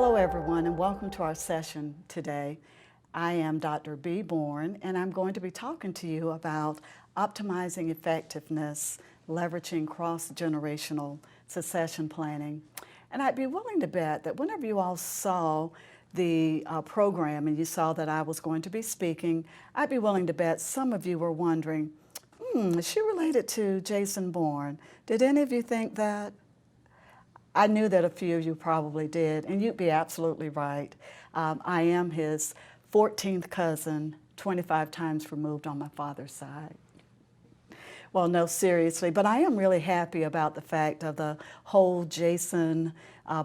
Hello everyone and welcome to our session today. I am Dr. B. Bourne and I'm going to be talking to you about optimizing effectiveness, leveraging cross-generational succession planning. And I'd be willing to bet that whenever you all saw the program and you saw that I was going to be speaking, I'd be willing to bet some of you were wondering, is she related to Jason Bourne? Did any of you think that? I knew that a few of you probably did, and you'd be absolutely right. I am his 14th cousin, 25 times removed on my father's side. Well, no, seriously, but I am really happy about the fact of the whole Jason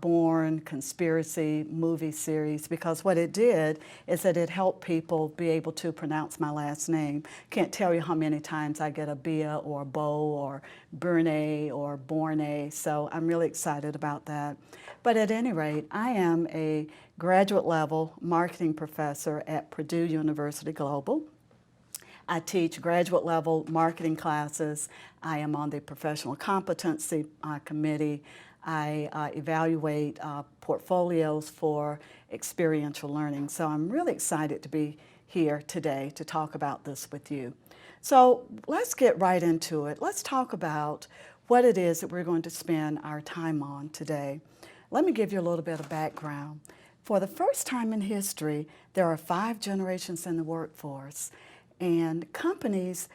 Bourne conspiracy movie series, because what it did is that it helped people be able to pronounce my last name. Can't tell you how many times I get a Bia or a Bo or Bourne or Bourne, so I'm really excited about that. But at any rate, I am a graduate level marketing professor at Purdue University Global. I teach graduate level marketing classes. I am on the professional competency committee. I evaluate portfolios for experiential learning. So I'm really excited to be here today to talk about this with you. So let's get right into it. Let's talk about what it is that we're going to spend our time on today. Let me give you a little bit of background. For the first time in history, there are 5 generations in the workforce. And companies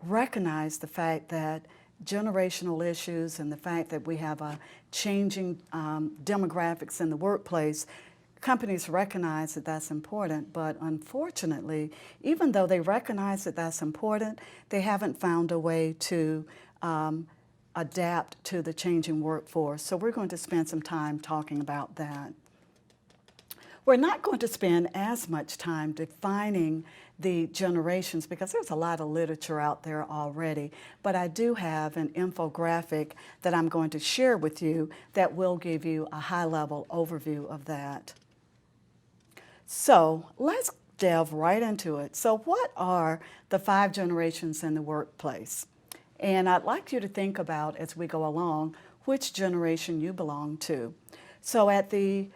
recognize the fact that generational issues and the fact that we have a changing demographics in the workplace, companies recognize that that's important, but unfortunately, even though they recognize that that's important, they haven't found a way to adapt to the changing workforce. So we're going to spend some time talking about that. We're not going to spend as much time defining the generations because there's a lot of literature out there already, but I do have an infographic that I'm going to share with you that will give you a high-level overview of that. So let's delve right into it. So what are the 5 generations in the workplace? And I'd like you to think about, as we go along, which generation you belong to. So at the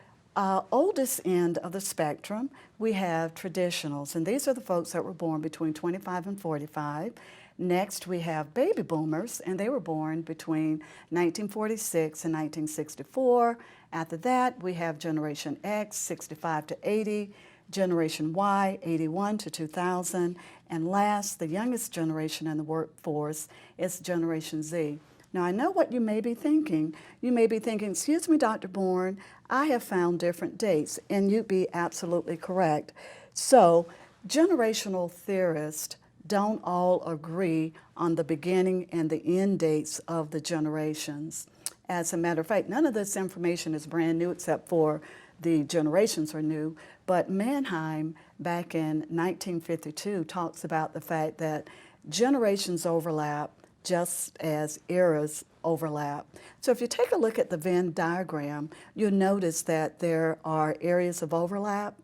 oldest end of the spectrum, we have traditionals, and these are the folks that were born between 25 and 45. Next, we have baby boomers, and they were born between 1946 and 1964. After that, we have Generation X, 65 to 80, Generation Y, 81 to 2000, and last, the youngest generation in the workforce is Generation Z. Now, I know what you may be thinking. You may be thinking, excuse me, Dr. Bourne, I have found different dates, and you'd be absolutely correct. So, generational theorists don't all agree on the beginning and the end dates of the generations. As a matter of fact, none of this information is brand new except for the generations are new, but Mannheim back in 1952 talks about the fact that generations overlap just as eras overlap. So if you take a look at the Venn diagram, you'll notice that there are areas of overlap.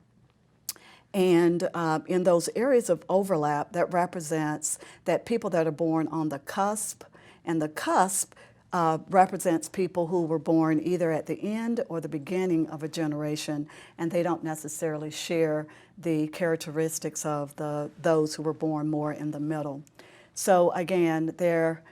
And in those areas of overlap, that represents that people that are born on the cusp, and the cusp represents people who were born either at the end or the beginning of a generation, and they don't necessarily share the characteristics of those who were born more in the middle. So again, there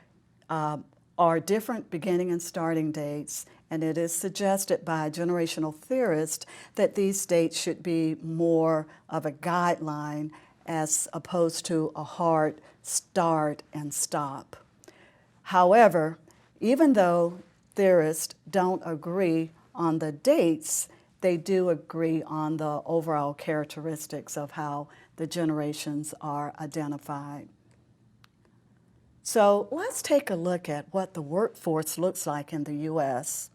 are different beginning and starting dates, and it is suggested by generational theorists that these dates should be more of a guideline as opposed to a hard start and stop. However, even though theorists don't agree on the dates, they do agree on the overall characteristics of how the generations are identified. So let's take a look at what the workforce looks like in the U.S.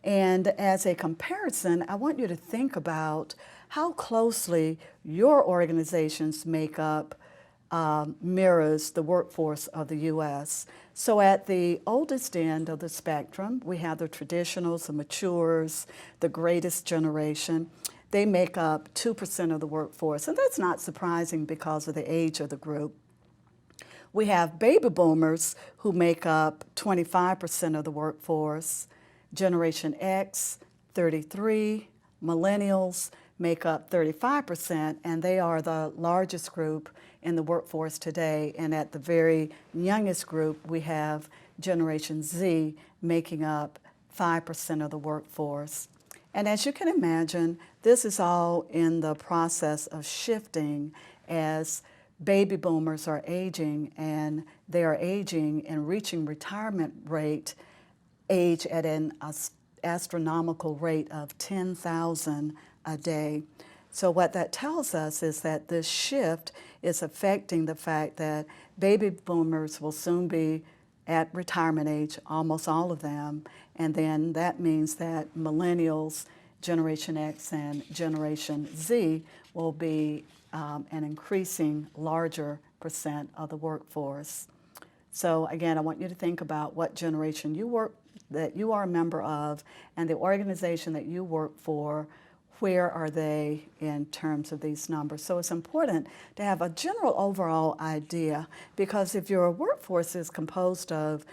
And as a comparison, I want you to think about how closely your organization's makeup mirrors the workforce of the U.S. So at the oldest end of the spectrum, we have the traditionals, the matures, the greatest generation. They make up 2% of the workforce, and that's not surprising because of the age of the group. We have baby boomers who make up 25% of the workforce, Generation X, 33, Millennials make up 35%, and they are the largest group in the workforce today. And at the very youngest group, we have Generation Z making up 5% of the workforce. And as you can imagine, this is all in the process of shifting as baby boomers are aging, and they are aging and reaching retirement age at an astronomical rate of 10,000 a day. So what that tells us is that this shift is affecting the fact that baby boomers will soon be at retirement age, almost all of them, and then that means that millennials, Generation X, and Generation Z will be an increasing larger percent of the workforce. So again, I want you to think about what generation that you are a member of, and the organization that you work for. Where are they in terms of these numbers? So it's important to have a general overall idea, because if your workforce is composed of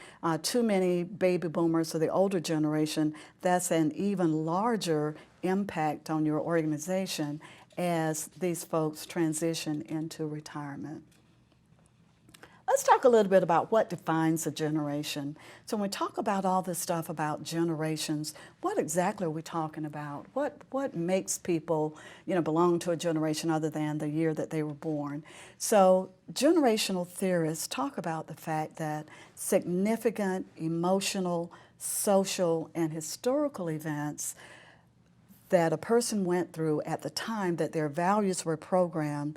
too many baby boomers or the older generation, that's an even larger impact on your organization as these folks transition into retirement. Let's talk a little bit about what defines a generation. So when we talk about all this stuff about generations, what exactly are we talking about? What makes people, belong to a generation other than the year that they were born? So generational theorists talk about the fact that significant emotional, social, and historical events that a person went through at the time that their values were programmed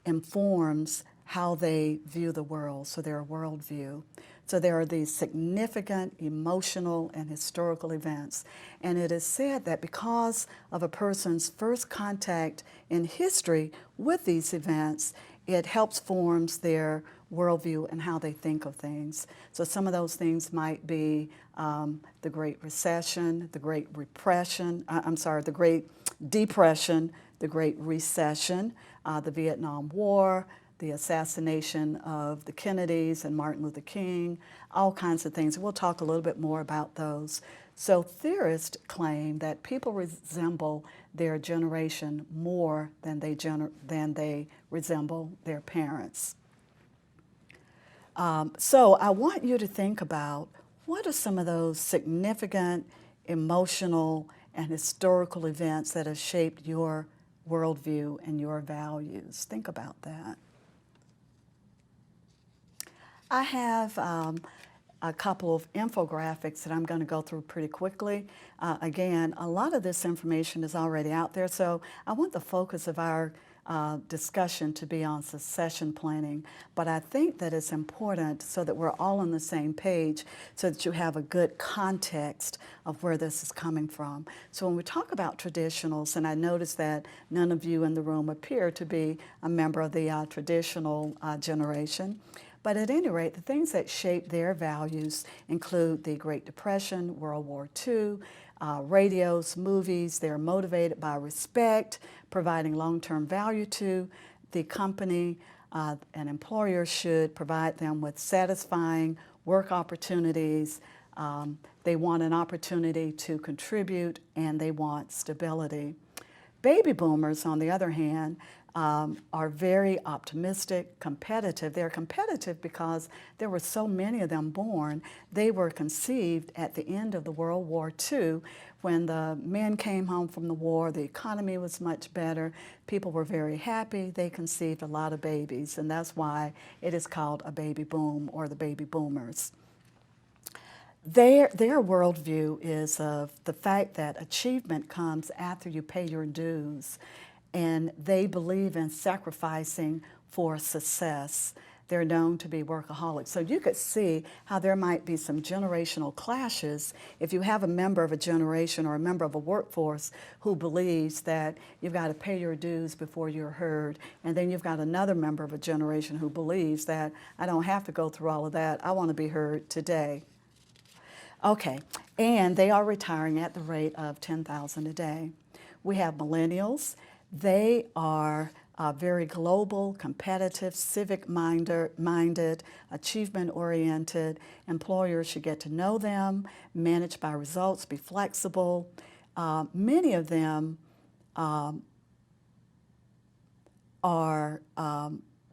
informs how they view the world, so their worldview. So there are these significant emotional and historical events. And it is said that because of a person's first contact in history with these events, it helps forms their worldview and how they think of things. So some of those things might be the Great Recession, the Great Depression, the Great Recession, the Vietnam War, the assassination of the Kennedys and Martin Luther King, all kinds of things. We'll talk a little bit more about those. So theorists claim that people resemble their generation more than they resemble their parents. So I want you to think about what are some of those significant emotional and historical events that have shaped your worldview and your values. Think about that. I have a couple of infographics that I'm going to go through pretty quickly. Again, a lot of this information is already out there, so I want the focus of our discussion to be on succession planning, but I think that it's important so that we're all on the same page, so that you have a good context of where this is coming from. So when we talk about traditionals, and I notice that none of you in the room appear to be a member of the traditional generation, but at any rate, the things that shape their values include the Great Depression, World War II, radios, movies. They're motivated by respect, providing long-term value to the company. An employer should provide them with satisfying work opportunities. They want an opportunity to contribute, and they want stability. Baby boomers, on the other hand, are very optimistic, competitive. They're competitive because there were so many of them born. They were conceived at the end of the World War II, when the men came home from the war, the economy was much better, people were very happy, they conceived a lot of babies, and that's why it is called a baby boom, or the baby boomers. Their worldview is of the fact that achievement comes after you pay your dues, and they believe in sacrificing for success. They're known to be workaholics. So you could see how there might be some generational clashes if you have a member of a generation or a member of a workforce who believes that you've got to pay your dues before you're heard, and then you've got another member of a generation who believes that I don't have to go through all of that, I want to be heard today. Okay, and they are retiring at the rate of 10,000 a day. We have millennials. They are very global, competitive, civic-minded, achievement-oriented. Employers should get to know them, manage by results, be flexible. many of them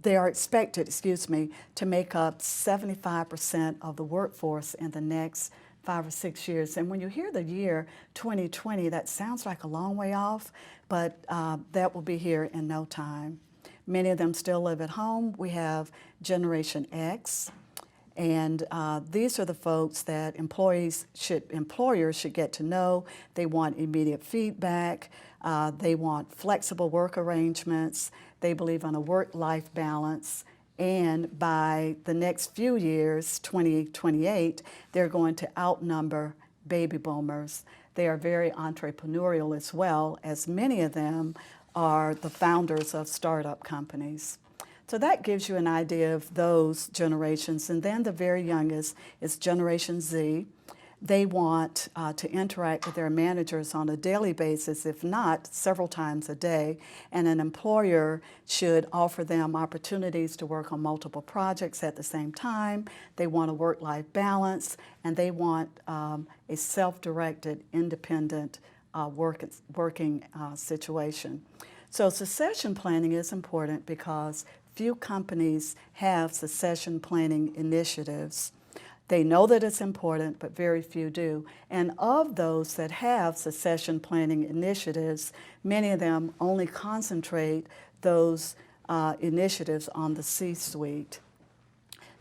they are expected, to make up 75% of the workforce in the next 5 or 6 years. And when you hear the year 2020, that sounds like a long way off, but that will be here in no time. Many of them still live at home. We have Generation X, and these are the folks that employers should get to know. They want immediate feedback. They want flexible work arrangements. They believe in a work-life balance. And by the next few years, 2028, they're going to outnumber baby boomers. They are very entrepreneurial as well, as many of them are the founders of startup companies. So that gives you an idea of those generations. And then the very youngest is Generation Z. They want to interact with their managers on a daily basis, if not several times a day. And an employer should offer them opportunities to work on multiple projects at the same time. They want a work-life balance, and they want a self-directed, independent working situation. So succession planning is important because few companies have succession planning initiatives. They know that it's important, but very few do. And of those that have succession planning initiatives, many of them only concentrate those initiatives on the C-suite.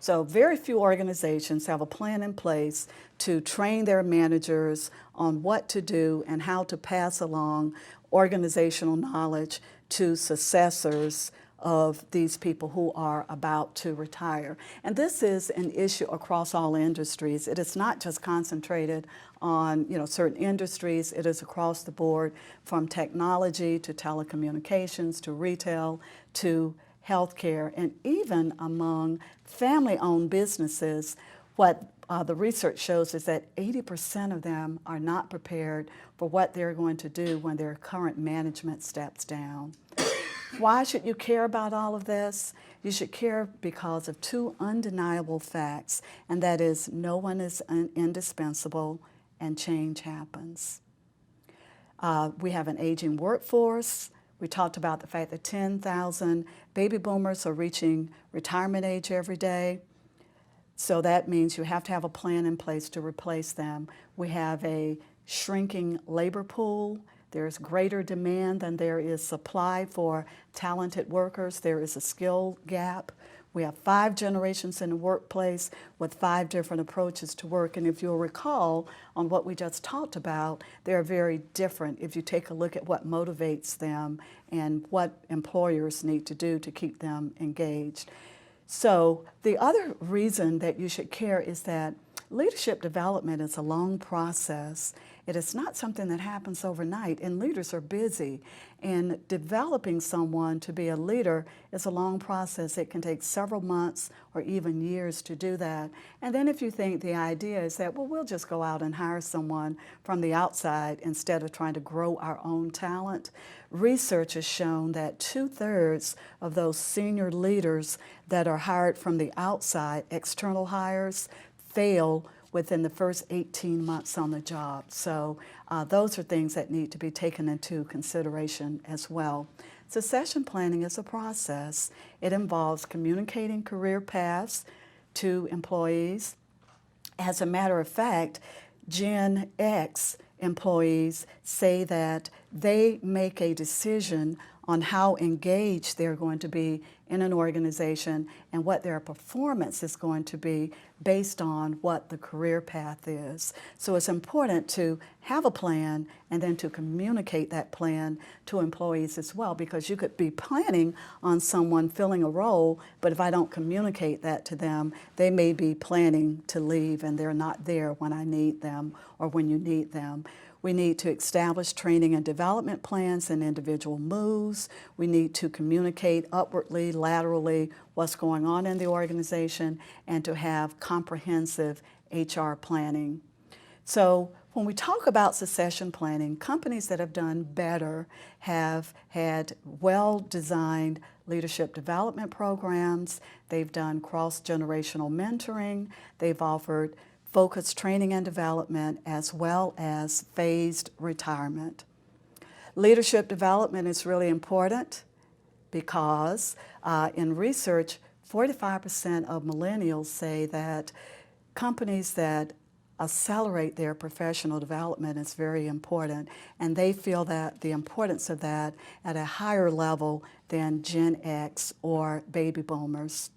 So very few organizations have a plan in place to train their managers on what to do and how to pass along organizational knowledge to successors of these people who are about to retire. And this is an issue across all industries. It is not just concentrated on certain industries. It is across the board, from technology to telecommunications to retail to healthcare, and even among family-owned businesses. What the research shows is that 80% of them are not prepared for what they're going to do when their current management steps down. Why should you care about all of this? You should care because of two undeniable facts, and that is no one is indispensable and change happens. We have an aging workforce. We talked about the fact that 10,000 baby boomers are reaching retirement age every day. So that means you have to have a plan in place to replace them. We have a shrinking labor pool. There's greater demand than there is supply for talented workers. There is a skill gap. We have 5 generations in the workplace with 5 different approaches to work. And if you'll recall on what we just talked about, they're very different if you take a look at what motivates them and what employers need to do to keep them engaged. So the other reason that you should care is that leadership development is a long process. It is not something that happens overnight, and leaders are busy. And developing someone to be a leader is a long process. It can take several months or even years to do that. And then if you think the idea is that, well, we'll just go out and hire someone from the outside instead of trying to grow our own talent, research has shown that 2/3 of those senior leaders that are hired from the outside, external hires, fail within the first 18 months on the job. So those are things that need to be taken into consideration as well. Succession planning is a process. It involves communicating career paths to employees. As a matter of fact, Gen X employees say that they make a decision on how engaged they're going to be in an organization and what their performance is going to be based on what the career path is. So it's important to have a plan and then to communicate that plan to employees as well, because you could be planning on someone filling a role, but if I don't communicate that to them, they may be planning to leave and they're not there when I need them or when you need them. We need to establish training and development plans and individual moves. We need to communicate upwardly, laterally, what's going on in the organization, and to have comprehensive HR planning. So when we talk about succession planning, companies that have done better have had well-designed leadership development programs. They've done cross-generational mentoring. They've offered focused training and development, as well as phased retirement. Leadership development is really important because in research, 45% of millennials say that companies that accelerate their professional development is very important, and they feel that the importance of that at a higher level than Gen X or baby boomers.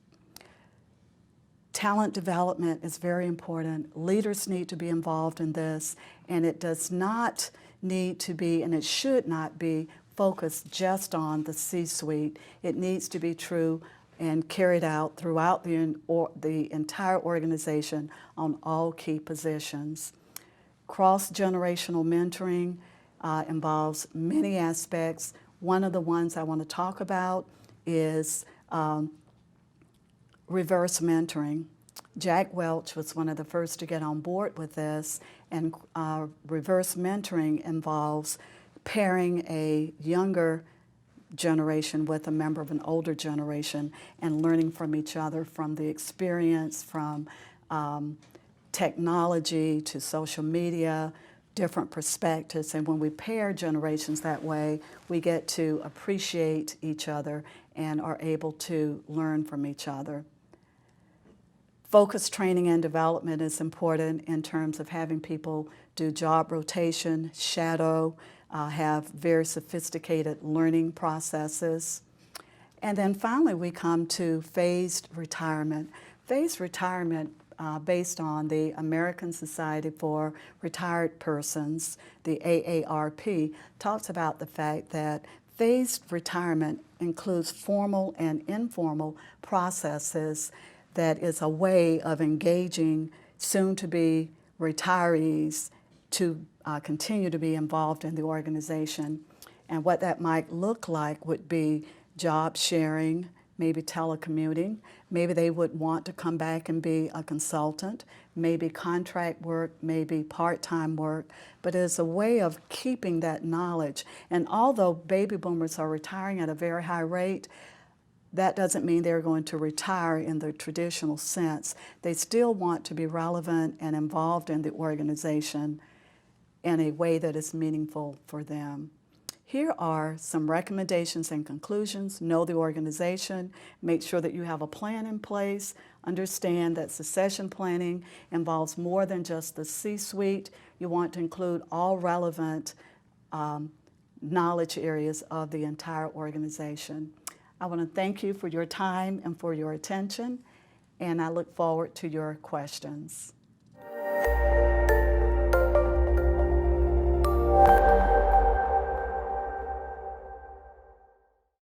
Talent development is very important. Leaders need to be involved in this, and it does not need to be, and it should not be, focused just on the C-suite. It needs to be true and carried out throughout the entire organization on all key positions. Cross-generational mentoring involves many aspects. One of the ones I want to talk about is reverse mentoring. Jack Welch was one of the first to get on board with this, and reverse mentoring involves pairing a younger generation with a member of an older generation and learning from each other, from the experience, from technology to social media, different perspectives. And when we pair generations that way, we get to appreciate each other and are able to learn from each other. Focused training and development is important in terms of having people do job rotation, shadow, have very sophisticated learning processes. And then finally we come to phased retirement. Phased retirement, based on the American Society for Retired Persons, the AARP, talks about the fact that phased retirement includes formal and informal processes that is a way of engaging soon-to-be retirees to continue to be involved in the organization. And what that might look like would be job sharing, maybe telecommuting. Maybe they would want to come back and be a consultant, maybe contract work, maybe part-time work, but it's a way of keeping that knowledge. And although baby boomers are retiring at a very high rate, that doesn't mean they're going to retire in the traditional sense. They still want to be relevant and involved in the organization in a way that is meaningful for them. Here are some recommendations and conclusions. Know the organization. Make sure that you have a plan in place. Understand that succession planning involves more than just the C-suite. You want to include all relevant knowledge areas of the entire organization. I want to thank you for your time and for your attention, and I look forward to your questions.